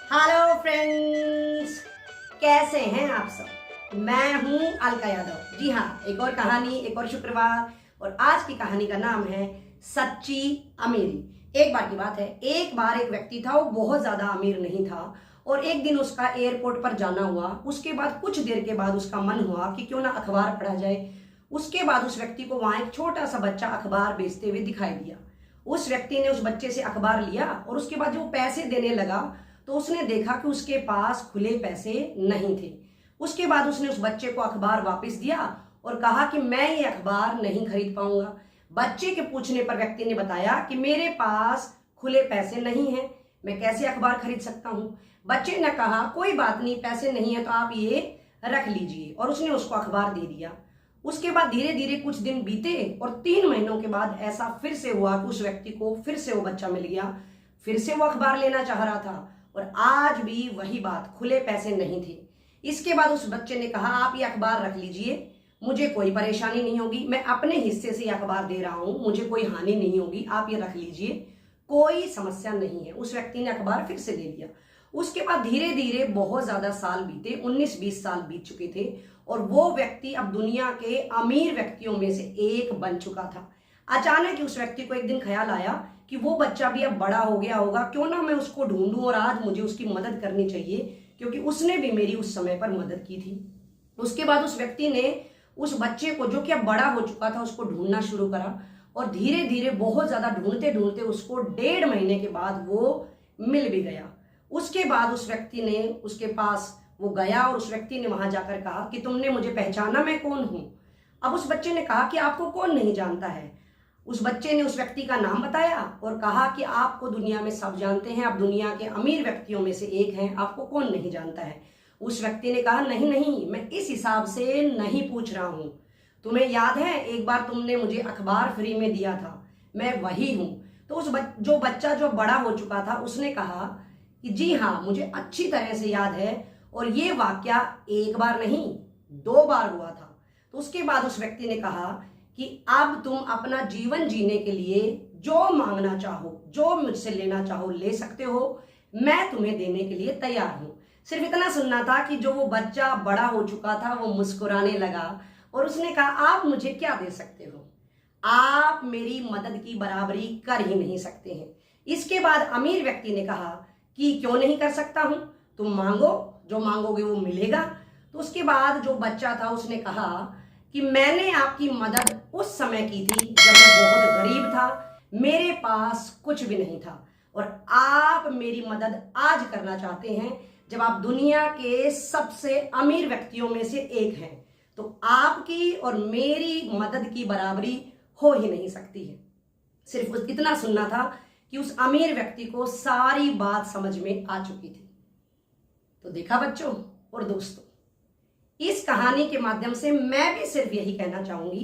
Hello friends, कैसे हैं आप सब। मैं हूं अलका यादव। जी हाँ, एक और कहानी, एक और शुक्रवार। और आज की कहानी का नाम है सच्ची अमीरी। एक बार की बात है, एक बार एक व्यक्ति था, वो बहुत ज्यादा अमीर नहीं था। और एक दिन उसका एयरपोर्ट पर जाना हुआ। उसके बाद कुछ देर के बाद उसका मन हुआ कि क्यों ना अखबार पढ़ा जाए। उसके बाद उस व्यक्ति को वहां एक छोटा सा बच्चा अखबार बेचते हुए दिखाई दिया। उस व्यक्ति ने उस बच्चे से अखबार लिया और उसके बाद जो पैसे देने लगा तो उसने देखा कि उसके पास खुले पैसे नहीं थे। उसके बाद उसने उस बच्चे को अखबार वापस दिया और कहा कि मैं ये अखबार नहीं खरीद पाऊंगा। बच्चे के पूछने पर व्यक्ति ने बताया कि मेरे पास खुले पैसे नहीं हैं, मैं कैसे अखबार खरीद सकता हूं। बच्चे ने कहा कोई बात नहीं, पैसे नहीं है तो आप ये रख लीजिए, और उसने उसको अखबार दे दिया। उसके बाद धीरे धीरे कुछ दिन बीते और 3 महीनों के बाद ऐसा फिर से हुआ कि उस व्यक्ति को फिर से वो बच्चा मिल गया। फिर से वो अखबार लेना चाह रहा था और आज भी वही बात, खुले पैसे नहीं थे। इसके बाद उस बच्चे ने कहा आप ये अखबार रख लीजिए, मुझे कोई परेशानी नहीं होगी, मैं अपने हिस्से से ये अखबार दे रहा हूं, मुझे कोई हानि नहीं होगी, आप ये रख लीजिए, कोई समस्या नहीं है। उस व्यक्ति ने अखबार फिर से ले लिया। उसके बाद धीरे धीरे बहुत ज्यादा साल बीते, 19-20 साल बीत चुके थे और वो व्यक्ति अब दुनिया के अमीर व्यक्तियों में से एक बन चुका था। अचानक उस व्यक्ति को एक दिन ख्याल आया कि वो बच्चा भी अब बड़ा हो गया होगा, क्यों ना मैं उसको ढूंढूं और आज मुझे उसकी मदद करनी चाहिए, क्योंकि उसने भी मेरी उस समय पर मदद की थी। उसके बाद उस व्यक्ति ने उस बच्चे को, जो कि अब बड़ा हो चुका था, उसको ढूंढना शुरू करा और धीरे धीरे बहुत ज्यादा ढूंढते ढूंढते उसको 1.5 महीने के बाद वो मिल भी गया। उसके बाद उस व्यक्ति ने, उसके पास वो गया और उस व्यक्ति ने वहां जाकर कहा कि तुमने मुझे पहचाना, मैं कौन हूं। अब उस बच्चे ने कहा कि आपको कौन नहीं जानता है। उस बच्चे ने उस व्यक्ति का नाम बताया और कहा कि आपको दुनिया में सब जानते हैं, आप दुनिया के अमीर व्यक्तियों में से एक हैं, आपको कौन नहीं जानता है। उस व्यक्ति ने कहा नहीं नहीं, मैं इस हिसाब से नहीं पूछ रहा हूं, तुम्हें याद है एक बार तुमने मुझे अखबार फ्री में दिया था, मैं वही हूं। तो जो बच्चा जो बड़ा हो चुका था उसने कहा कि जी हाँ, मुझे अच्छी तरह से याद है और ये वाकया एक बार नहीं 2 बार हुआ था। तो उसके बाद उस व्यक्ति ने कहा कि अब तुम अपना जीवन जीने के लिए जो मांगना चाहो, जो मुझसे लेना चाहो ले सकते हो, मैं तुम्हें देने के लिए तैयार हूं। सिर्फ इतना सुनना था कि जो वो बच्चा बड़ा हो चुका था वो मुस्कुराने लगा और उसने कहा आप मुझे क्या दे सकते हो, आप मेरी मदद की बराबरी कर ही नहीं सकते हैं। इसके बाद अमीर व्यक्ति ने कहा कि क्यों नहीं कर सकता हूं, तुम मांगो, जो मांगोगे वो मिलेगा। तो उसके बाद जो बच्चा था उसने कहा कि मैंने आपकी मदद उस समय की थी जब मैं बहुत गरीब था, मेरे पास कुछ भी नहीं था, और आप मेरी मदद आज करना चाहते हैं जब आप दुनिया के सबसे अमीर व्यक्तियों में से एक हैं। तो आपकी और मेरी मदद की बराबरी हो ही नहीं सकती है। सिर्फ इतना सुनना था कि उस अमीर व्यक्ति को सारी बात समझ में आ चुकी थी। तो देखा बच्चों और दोस्तों, इस कहानी के माध्यम से मैं भी सिर्फ यही कहना चाहूंगी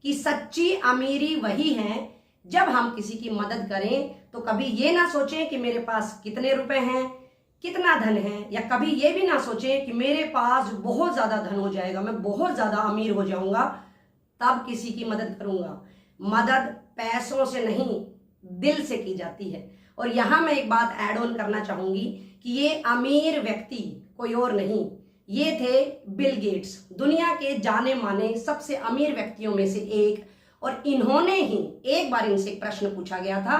कि सच्ची अमीरी वही है जब हम किसी की मदद करें तो कभी ये ना सोचें कि मेरे पास कितने रुपए हैं, कितना धन है, या कभी ये भी ना सोचें कि मेरे पास बहुत ज्यादा धन हो जाएगा, मैं बहुत ज्यादा अमीर हो जाऊंगा तब किसी की मदद करूंगा। मदद पैसों से नहीं, दिल से की जाती है। और यहां मैं एक बात ऐड ऑन करना चाहूंगी कि ये अमीर व्यक्ति कोई और नहीं, ये थे बिल गेट्स, दुनिया के जाने माने सबसे अमीर व्यक्तियों में से एक। और इन्होंने ही, एक बार इनसे एक प्रश्न पूछा गया था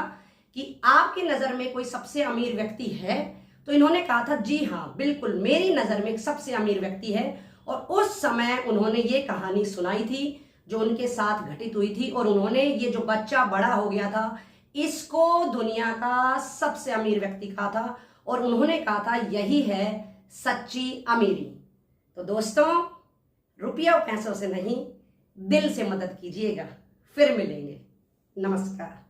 कि आपकी नजर में कोई सबसे अमीर व्यक्ति है, तो इन्होंने कहा था जी हाँ बिल्कुल, मेरी नजर में एक सबसे अमीर व्यक्ति है। और उस समय उन्होंने ये कहानी सुनाई थी जो उनके साथ घटित हुई थी, और उन्होंने ये जो बच्चा बड़ा हो गया था इसको दुनिया का सबसे अमीर व्यक्ति कहा था, और उन्होंने कहा था यही है सच्ची अमीरी। तो दोस्तों, रुपया और पैसों से नहीं, दिल से मदद कीजिएगा। फिर मिलेंगे। नमस्कार।